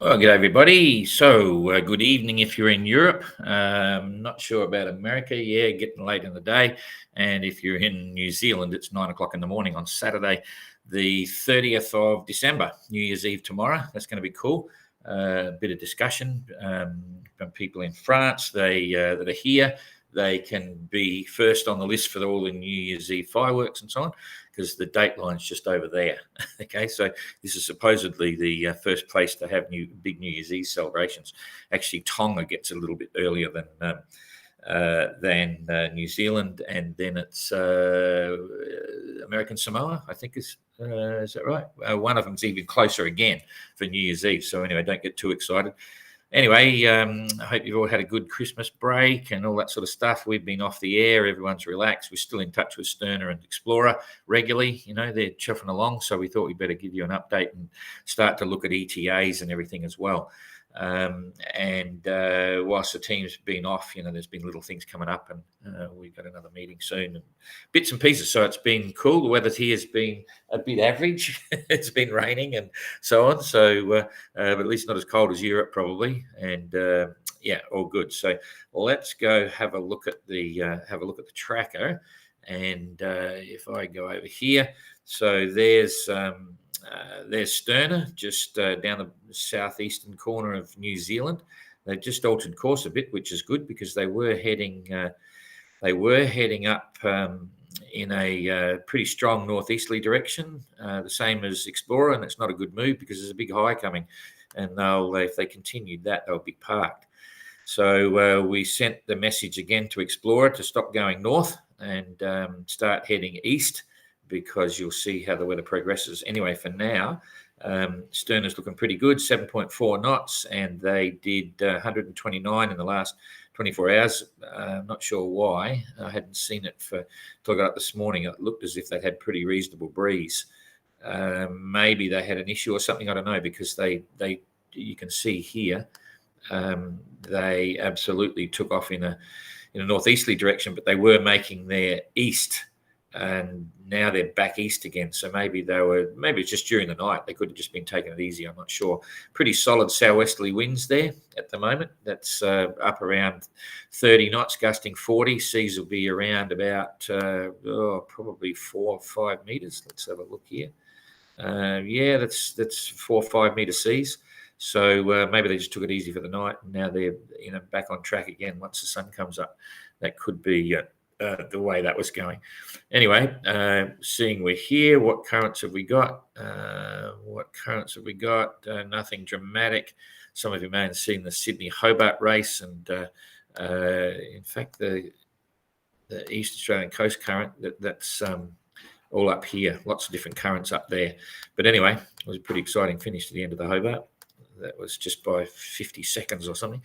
Well, good everybody. So, good evening if you're in Europe. Not sure about America. Yeah, getting late in the day. And if you're in New Zealand, it's 9 o'clock in the morning on Saturday, the 30th of December, New Year's Eve tomorrow. That's going to be cool. A bit of discussion from people in France. That are here. They can be first on the list for all the New Year's Eve fireworks and so on, because the date line's just over there. Okay, so this is supposedly the first place to have big New Year's Eve celebrations. Actually, Tonga gets a little bit earlier than New Zealand, and then it's American Samoa, I think is that right? One of them's even closer again for New Year's Eve. So anyway, don't get too excited. Anyway, I hope you've all had a good Christmas break and all that sort of stuff. We've been off the air. Everyone's relaxed. We're still in touch with Sterner and Explorer regularly. They're chuffing along. So we thought we'd better give you an update and start to look at ETAs and everything as well. Whilst the team's been off, there's been little things coming up, and we've got another meeting soon and bits and pieces. So it's been cool. The weather here has been a bit average. It's been raining and so on. So, but at least not as cold as Europe probably. And yeah, all good. So let's go have a look at the tracker. And if I go over here, so there's Sterner, just down the southeastern corner of New Zealand. They've just altered course a bit, which is good because they were heading up in a pretty strong northeasterly direction, the same as Explorer, and it's not a good move because there's a big high coming, and if they continued that, they'll be parked. So we sent the message again to Explorer to stop going north and start heading east, because you'll see how the weather progresses. Anyway, for now, Sterner's looking pretty good, 7.4 knots, and they did 129 in the last 24 hours. I'm not sure why. I hadn't seen it till I got up this morning. It looked as if they'd had pretty reasonable breeze. Maybe they had an issue or something. I don't know, because you can see here, they absolutely took off in a northeasterly direction, but they were making their east, and now they're back east again. So maybe it's just during the night. They could have just been taking it easy. I'm not sure. Pretty solid southwesterly winds there at the moment. That's up around 30 knots, gusting 40. Seas will be around about probably 4 or 5 meters. Let's have a look here. Yeah, that's 4 or 5 meter seas. So maybe they just took it easy for the night, and now they're back on track again once the sun comes up. That could be the way that was going. Anyway, seeing we're here, what currents have we got? Nothing dramatic. Some of you may have seen the Sydney Hobart race, and in fact, the East Australian Coast Current, that's all up here. Lots of different currents up there. But anyway, it was a pretty exciting finish to the end of the Hobart. That was just by 50 seconds or something.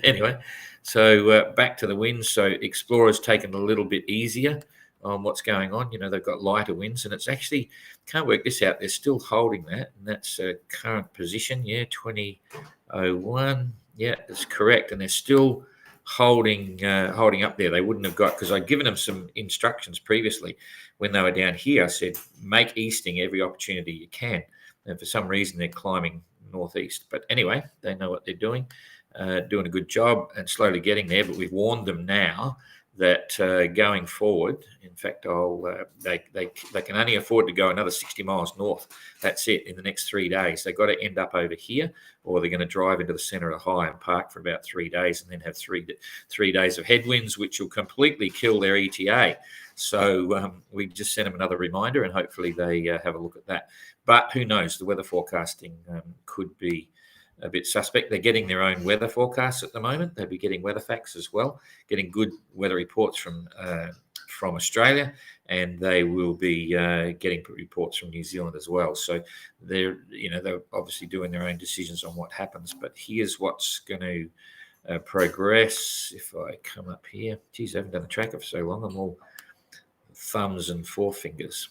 Anyway, so back to the winds. So Explorer's taken a little bit easier on what's going on. They've got lighter winds, and it's actually, can't work this out. They're still holding that, and that's current position. Yeah, 2001. Yeah, that's correct. And they're still holding up there. They wouldn't have got, because I'd given them some instructions previously when they were down here. I said, make easting every opportunity you can. And for some reason, they're climbing northeast. But anyway, they know what they're doing a good job and slowly getting there. But we've warned them now that going forward, in fact, they can only afford to go another 60 miles north. That's it in the next 3 days. They've got to end up over here, or they're going to drive into the center of the high and park for about 3 days, and then have three days of headwinds, which will completely kill their ETA. So we just sent them another reminder, and hopefully they have a look at that. But who knows? The weather forecasting could be a bit suspect. They're getting their own weather forecasts at the moment. They'll be getting weather facts as well, getting good weather reports from Australia, and they will be getting reports from New Zealand as well. So they're obviously doing their own decisions on what happens. But here's what's going to progress. If I come up here, geez, I haven't done the tracker for so long. I'm all thumbs and forefingers.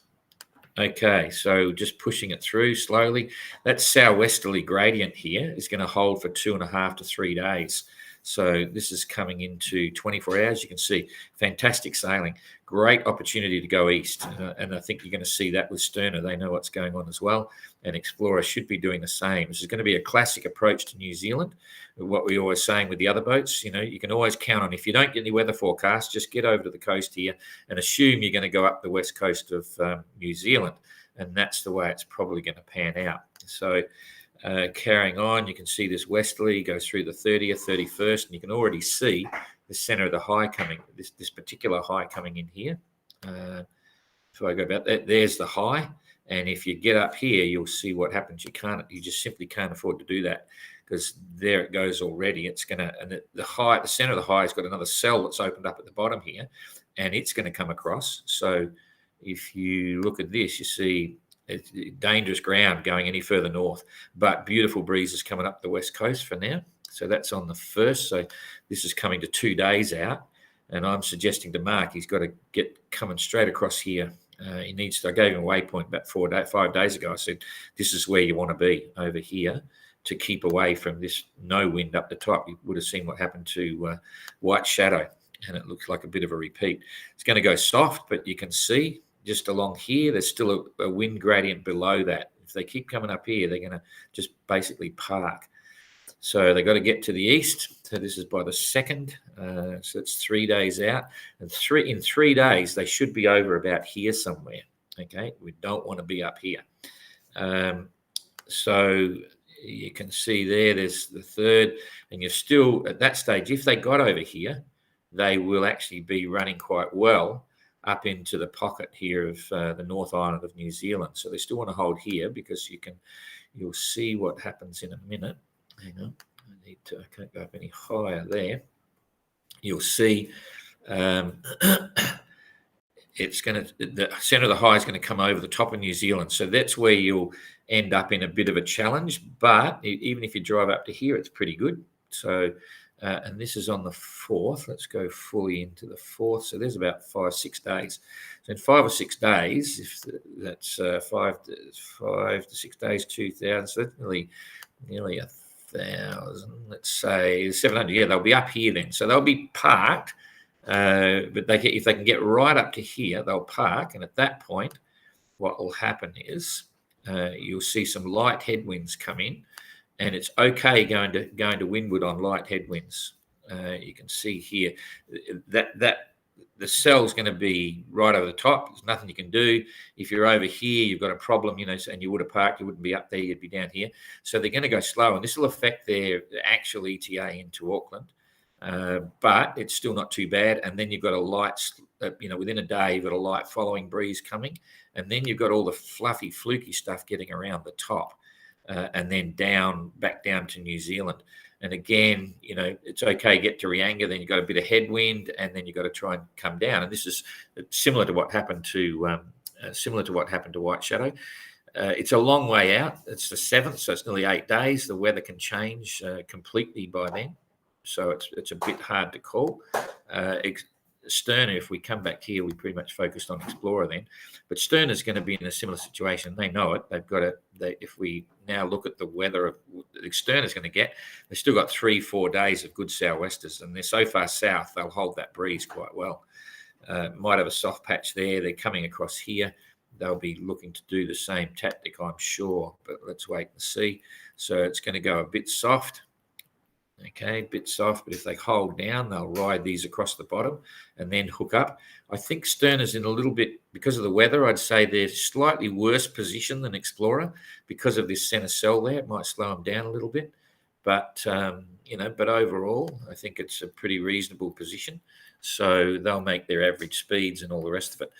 Okay, so just pushing it through slowly. That southwesterly gradient here is going to hold for 2.5 to 3 days. So this is coming into 24 hours. You can see fantastic sailing, great opportunity to go east. And I think you're going to see that with Sterner. They know what's going on as well. And Explorer should be doing the same. This is going to be a classic approach to New Zealand. What we're always saying with the other boats, you can always count on, if you don't get any weather forecast, just get over to the coast here and assume you're going to go up the west coast of New Zealand. And that's the way it's probably going to pan out. So carrying on, you can see this westerly goes through the 30th, 31st, and you can already see the center of the high coming, this particular high coming in here. So I go about that, there's the high. And if you get up here, you'll see what happens. You just simply can't afford to do that, because there it goes already. It's going to, and the center of the high has got another cell that's opened up at the bottom here, and it's going to come across. So if you look at this, you see it's dangerous ground going any further north, but beautiful breezes coming up the west coast for now. So that's on the 1st. So this is coming to 2 days out. And I'm suggesting to Mark, he's got to get coming straight across here. He needs to, I gave him a waypoint about 5 days ago. I said, this is where you want to be, over here, to keep away from this no wind up the top. You would have seen what happened to White Shadow, and it looks like a bit of a repeat. It's going to go soft, but you can see just along here, there's still a wind gradient below that. If they keep coming up here, they're going to just basically park. So they've got to get to the east. So this is by the 2nd. So it's 3 days out. And in 3 days, they should be over about here somewhere. Okay, we don't want to be up here. So you can see there's the 3rd. And you're still, at that stage, if they got over here, they will actually be running quite well up into the pocket here of the North Island of New Zealand. So they still want to hold here, because you'll see what happens in a minute. Hang on, I can't go up any higher there. You'll see it's going to, the center of the high is going to come over the top of New Zealand. So that's where you'll end up in a bit of a challenge. But even if you drive up to here, it's pretty good. So, and this is on the 4th. Let's go fully into the 4th. So there's about 5-6 days. So in 5 or 6 days, if that's 5 to 6 days, 2,000. So that's nearly 1,000. Let's say 700. Yeah, they'll be up here then. So they'll be parked. But if they can get right up to here, they'll park. And at that point, what will happen is you'll see some light headwinds come in. And it's okay going to windward on light headwinds. You can see here that the cell's going to be right over the top. There's nothing you can do. If you're over here, you've got a problem, and you would have parked, you wouldn't be up there, you'd be down here. So they're going to go slow, and this will affect their actual ETA into Auckland. But it's still not too bad. And then you've got a light, within a day, you've got a light following breeze coming, and then you've got all the fluffy, fluky stuff getting around the top. And then back down to New Zealand. And again, it's okay, get to Rianga, then you've got a bit of headwind, and then you've got to try and come down. And this is similar to what happened to White Shadow. It's a long way out. It's the 7th, so it's nearly 8 days. The weather can change completely by then, so it's a bit hard to call. Sterner, if we come back here, we pretty much focused on Explorer then. But Sterner's going to be in a similar situation. They know it. They've got it. If we now look at the weather of Sterner's going to get, they've still got 3-4 days of good sou'westers, and they're so far south, they'll hold that breeze quite well. Might have a soft patch there. They're coming across here. They'll be looking to do the same tactic, I'm sure, but let's wait and see. So it's going to go a bit soft. Okay, a bit soft, but if they hold down, they'll ride these across the bottom and then hook up. I think Sterner's in a little bit, because of the weather, I'd say they're slightly worse position than Explorer because of this center cell there. It might slow them down a little bit, but but overall, I think it's a pretty reasonable position. So they'll make their average speeds and all the rest of it.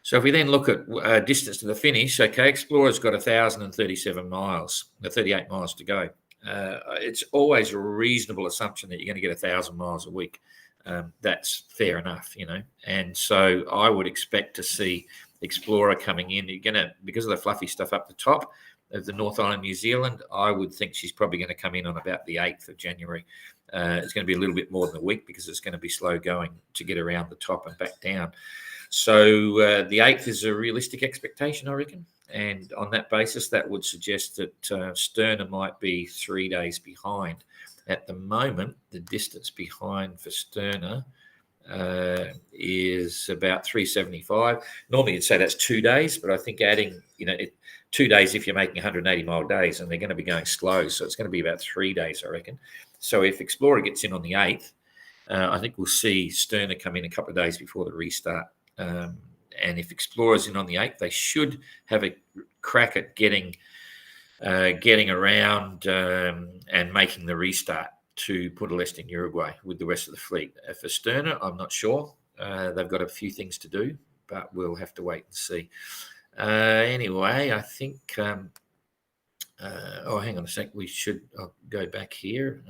So if we then look at distance to the finish, okay, Explorer's got 1,037 miles, 38 miles to go. It's always a reasonable assumption that you're going to get 1,000 miles a week. That's fair enough, And so I would expect to see Explorer coming in. You're going to, because of the fluffy stuff up the top of the North Island, New Zealand, I would think she's probably going to come in on about the 8th of January. It's going to be a little bit more than a week because it's going to be slow going to get around the top and back down. So the 8th is a realistic expectation, I reckon. And on that basis, that would suggest that Sterner might be 3 days behind. at the moment, the distance behind for Sterner is about 375. Normally you'd say that's 2 days, but I think adding, 2 days if you're making 180-mile days, and they're going to be going slow, so it's going to be about 3 days, I reckon. So if Explorer gets in on the 8th, I think we'll see Sterner come in a couple of days before the restart. And if Explorer's in on the 8th, they should have a crack at getting around and making the restart to Punta del Este in Uruguay with the rest of the fleet. For Sterner, I'm not sure. They've got a few things to do, but we'll have to wait and see. Anyway, I think... hang on a sec. I'll go back here.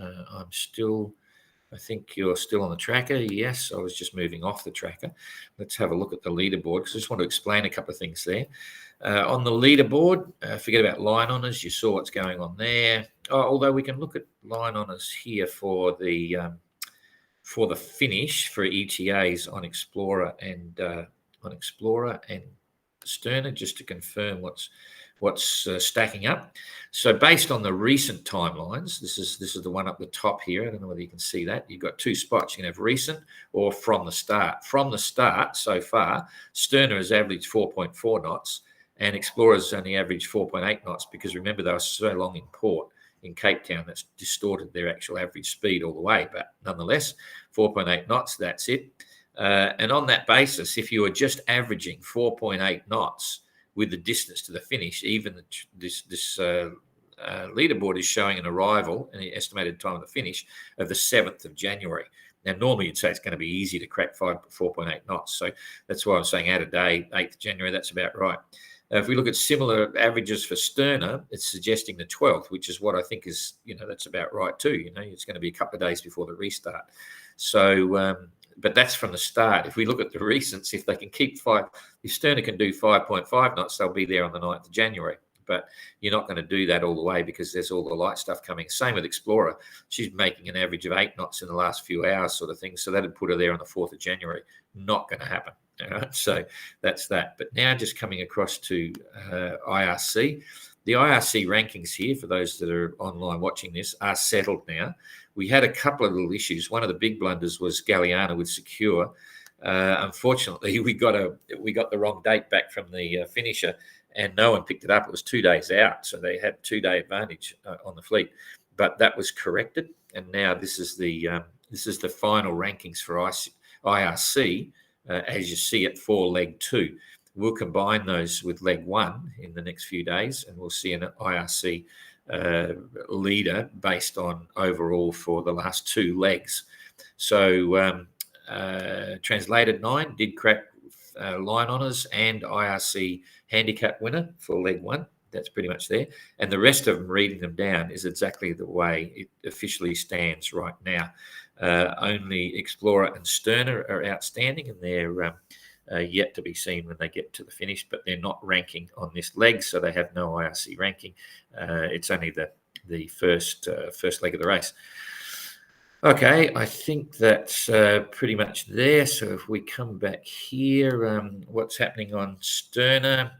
I think you're still on the tracker. Yes, I was just moving off the tracker. Let's have a look at the leaderboard, because I just want to explain a couple of things there. On the leaderboard, forget about line honours. You saw what's going on there. Although we can look at line honours here for the finish for ETAs on Explorer and Sterner, just to confirm what's stacking up. So based on the recent timelines, this is the one up the top here. I don't know whether you can see that. You've got 2 spots. You can have recent or from the start. From the start so far, Sterner has averaged 4.4 knots and Explorer's only averaged 4.8 knots, because remember, they were so long in port in Cape Town, that's distorted their actual average speed all the way. But nonetheless, 4.8 knots, that's it. And on that basis, if you were just averaging 4.8 knots with the distance to the finish, even this leaderboard is showing an arrival and the estimated time of the finish of the 7th of January. Now, normally you'd say it's going to be easy to crack 4.8 knots. So that's why I'm saying add a day, 8th of January, that's about right. If we look at similar averages for Sterner, it's suggesting the 12th, which is what I think is, that's about right too. It's going to be a couple of days before the restart. So, but that's from the start. If we look at the recents, if they can keep if Sterner can do 5.5 knots, they'll be there on the 9th of January. But you're not going to do that all the way, because there's all the light stuff coming. Same with Explorer. She's making an average of 8 knots in the last few hours, sort of thing. So that'd put her there on the 4th of January. Not going to happen. All right? So that's that. But now just coming across to IRC. The IRC rankings here, for those that are online watching this, are settled now. We had a couple of little issues. One of the big blunders was Galeana with Secure. Unfortunately, we got the wrong date back from the finisher, and no one picked it up. It was 2 days out, so they had 2-day advantage on the fleet. But that was corrected, and now this is the final rankings for IRC as you see it for leg 2. We'll combine those with leg 1 in the next few days, and we'll see an IRC leader based on overall for the last 2 legs. So Translated 9 did crack line honours and IRC handicap winner for leg 1. That's pretty much there. And the rest of them, reading them down, is exactly the way it officially stands right now. Only Explorer and Sterner are outstanding, and they're yet to be seen when they get to the finish, but they're not ranking on this leg, so they have no IRC ranking. It's only the first leg of the race. Okay, I think that's pretty much there. So if we come back here, what's happening on Sterner?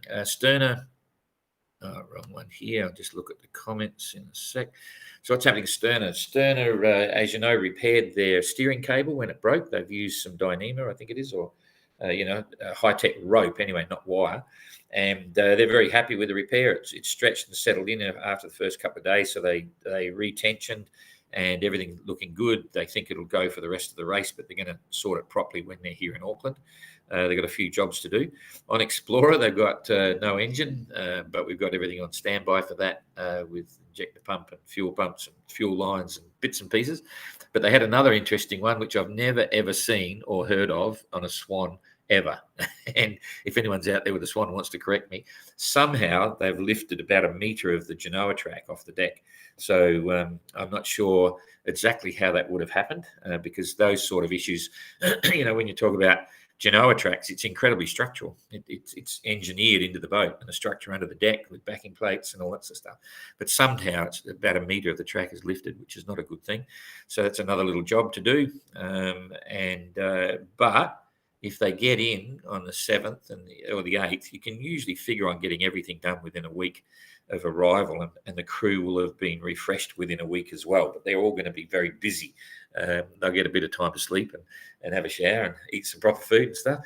Wrong one here. I'll just look at the comments in a sec. So what's happening to Sterner? Sterner, as you know, repaired their steering cable when it broke. They've used some Dyneema, I think it is, or high-tech rope anyway, not wire. And they're very happy with the repair. It's stretched and settled in after the first couple of days. So they retensioned, and everything looking good. They think it'll go for the rest of the race, but they're going to sort it properly when they're here in Auckland. They've got a few jobs to do. On Explorer, they've got no engine, but we've got everything on standby for that with injector pump and fuel pumps and fuel lines and bits and pieces. But they had another interesting one, which I've never, ever seen or heard of on a Swan ever. And if anyone's out there with a Swan and wants to correct me, somehow they've lifted about 1 metre of the Genoa track off the deck. So I'm not sure exactly how that would have happened because those sort of issues, when you talk about Genoa tracks, it's incredibly structural. It's engineered into the boat and the structure under the deck with backing plates and all that sort of stuff. But somehow it's about 1 metre of the track is lifted, which is not a good thing. So that's another little job to do. But if they get in on the 7th or the 8th, you can usually figure on getting everything done within a week of arrival, and the crew will have been refreshed within a week as well. But they're all going to be very busy. They'll get a bit of time to sleep and have a shower and eat some proper food and stuff.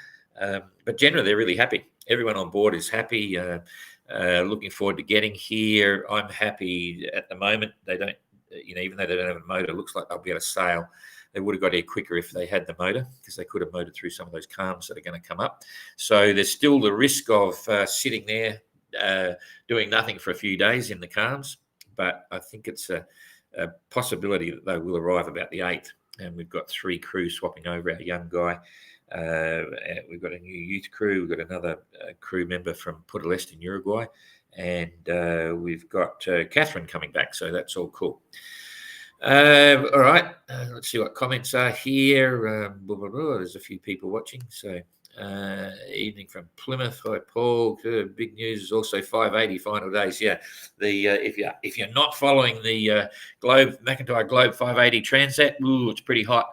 But generally, they're really happy. Everyone on board is happy. Looking forward to getting here. I'm happy at the moment. They don't, even though they don't have a motor, it looks like they'll be able to sail. They would have got here quicker if they had the motor, because they could have motored through some of those calms that are going to come up. So there's still the risk of sitting there doing nothing for a few days in the calms, but I think it's a possibility that they will arrive about the 8th. And we've got 3 crews swapping over. Our young guy, we've got a new youth crew, we've got another crew member from Punta del Este in Uruguay, and we've got Catherine coming back, so that's all cool. All right, let's see what comments are here. There's a few people watching. So evening from Plymouth. Hi, Paul. Big news is also 580 final days. Yeah, the if you're not following the McIntyre Globe 580 Transat, it's pretty hot.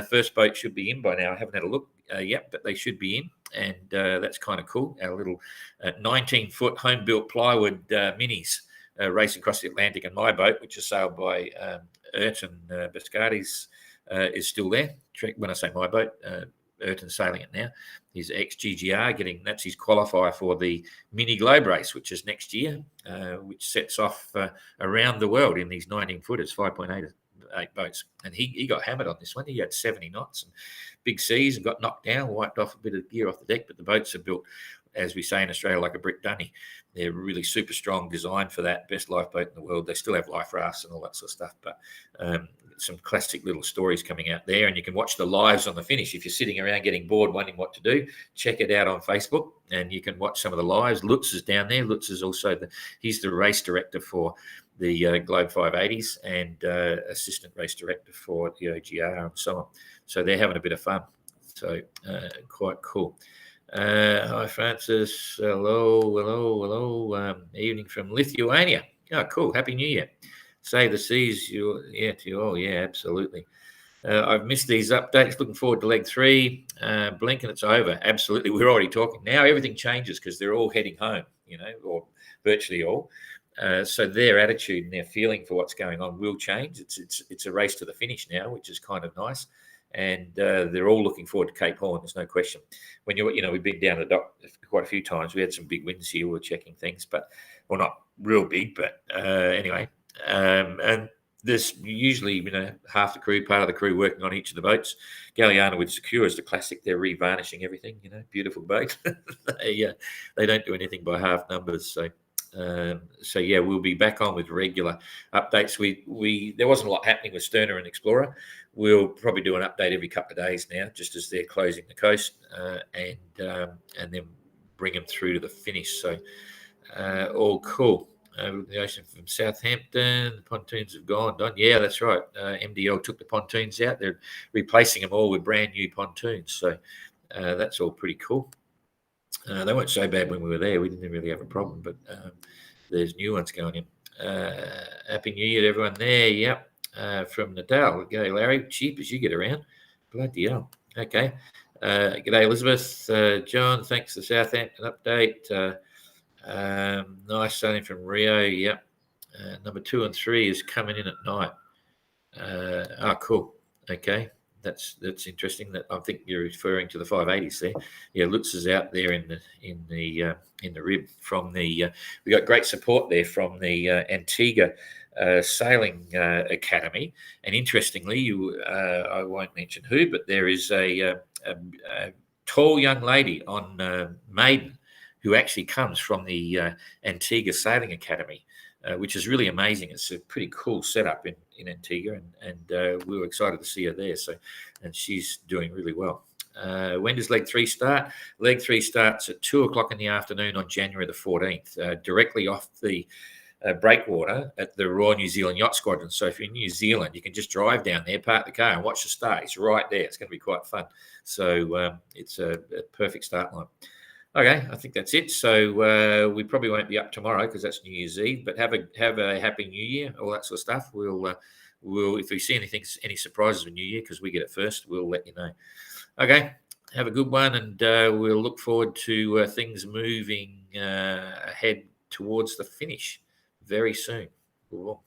First boat should be in by now. I haven't had a look yet, but they should be in, and that's kind of cool. Our little 19-foot home-built plywood minis racing across the Atlantic, and my boat, which is sailed by Ayrton Biscardi's, is still there. When I say my boat, Ayrton's sailing it now. His ex-GGR that's his qualifier for the Mini Globe race, which is next year, which sets off around the world in these 19-footers, 5.8 boats. And he got hammered on this one. He had 70 knots and big seas and got knocked down, wiped off a bit of gear off the deck. But the boats are built, as we say in Australia, like a brick dunny. They're really super strong, designed for that. Best lifeboat in the world. They still have life rafts and all that sort of stuff, but some classic little stories coming out there. And you can watch the lives on the finish. If you're sitting around getting bored, wondering what to do, check it out on Facebook, and you can watch some of the lives. Lutz is down there. Lutz is also he's the race director for the Globe 580s and assistant race director for the OGR and so on. So they're having a bit of fun. So quite cool. Hi, Francis. Hello. Evening from Lithuania. Oh, cool. Happy New Year. Save the seas. To you all. Yeah, absolutely. I've missed these updates. Looking forward to leg 3. Blink and it's over. Absolutely. We're already talking. Now everything changes because they're all heading home, or virtually all. So their attitude and their feeling for what's going on will change. It's a race to the finish now, which is kind of nice. And they're all looking forward to Cape Horn. There's no question. When we've been down the dock quite a few times. We had some big winds here. We're checking things, but not real big. But anyway, and there's usually half the crew, part of the crew working on each of the boats. Galliano with Secure is the classic. They're revarnishing everything. Beautiful boat. They don't do anything by half numbers. So yeah, we'll be back on with regular updates. There wasn't a lot happening with Sterner and Explorer. We'll probably do an update every couple of days now, just as they're closing the coast, and then bring them through to the finish. So all cool. The ocean from Southampton, the pontoons have gone. Done. Yeah, that's right. MDL took the pontoons out. They're replacing them all with brand new pontoons. So that's all pretty cool. They weren't so bad when we were there. We didn't really have a problem, but there's new ones going in. Happy New Year to everyone there. Yep. From Nadal. G'day, Larry. Cheap as you get around. Bloody hell. Okay. G'day, Elizabeth. John, thanks for the Southampton update. Nice sailing from Rio. Yep. Number 2 and 3 is coming in at night. Cool. Okay. That's interesting. That I think you're referring to the 580s there. Yeah, Lutz is out there in the rib from the. We got great support there from the Antigua Sailing Academy, and interestingly, I won't mention who, but there is a tall young lady on Maiden who actually comes from the Antigua Sailing Academy. Which is really amazing. It's a pretty cool setup in Antigua, and we were excited to see her there. So, and she's doing really well. When does leg 3 start? Leg 3 starts at 2:00 in the afternoon on January the 14th, directly off the breakwater at the Royal New Zealand Yacht Squadron. So if you're in New Zealand, you can just drive down there, park the car, and watch the start. It's right there. It's going to be quite fun. So it's a perfect start line. Okay, I think that's it. So we probably won't be up tomorrow because that's New Year's Eve. But have a happy New Year, all that sort of stuff. We'll if we see any surprises with New Year, because we get it first, we'll let you know. Okay, have a good one, and we'll look forward to things moving ahead towards the finish very soon. Cool.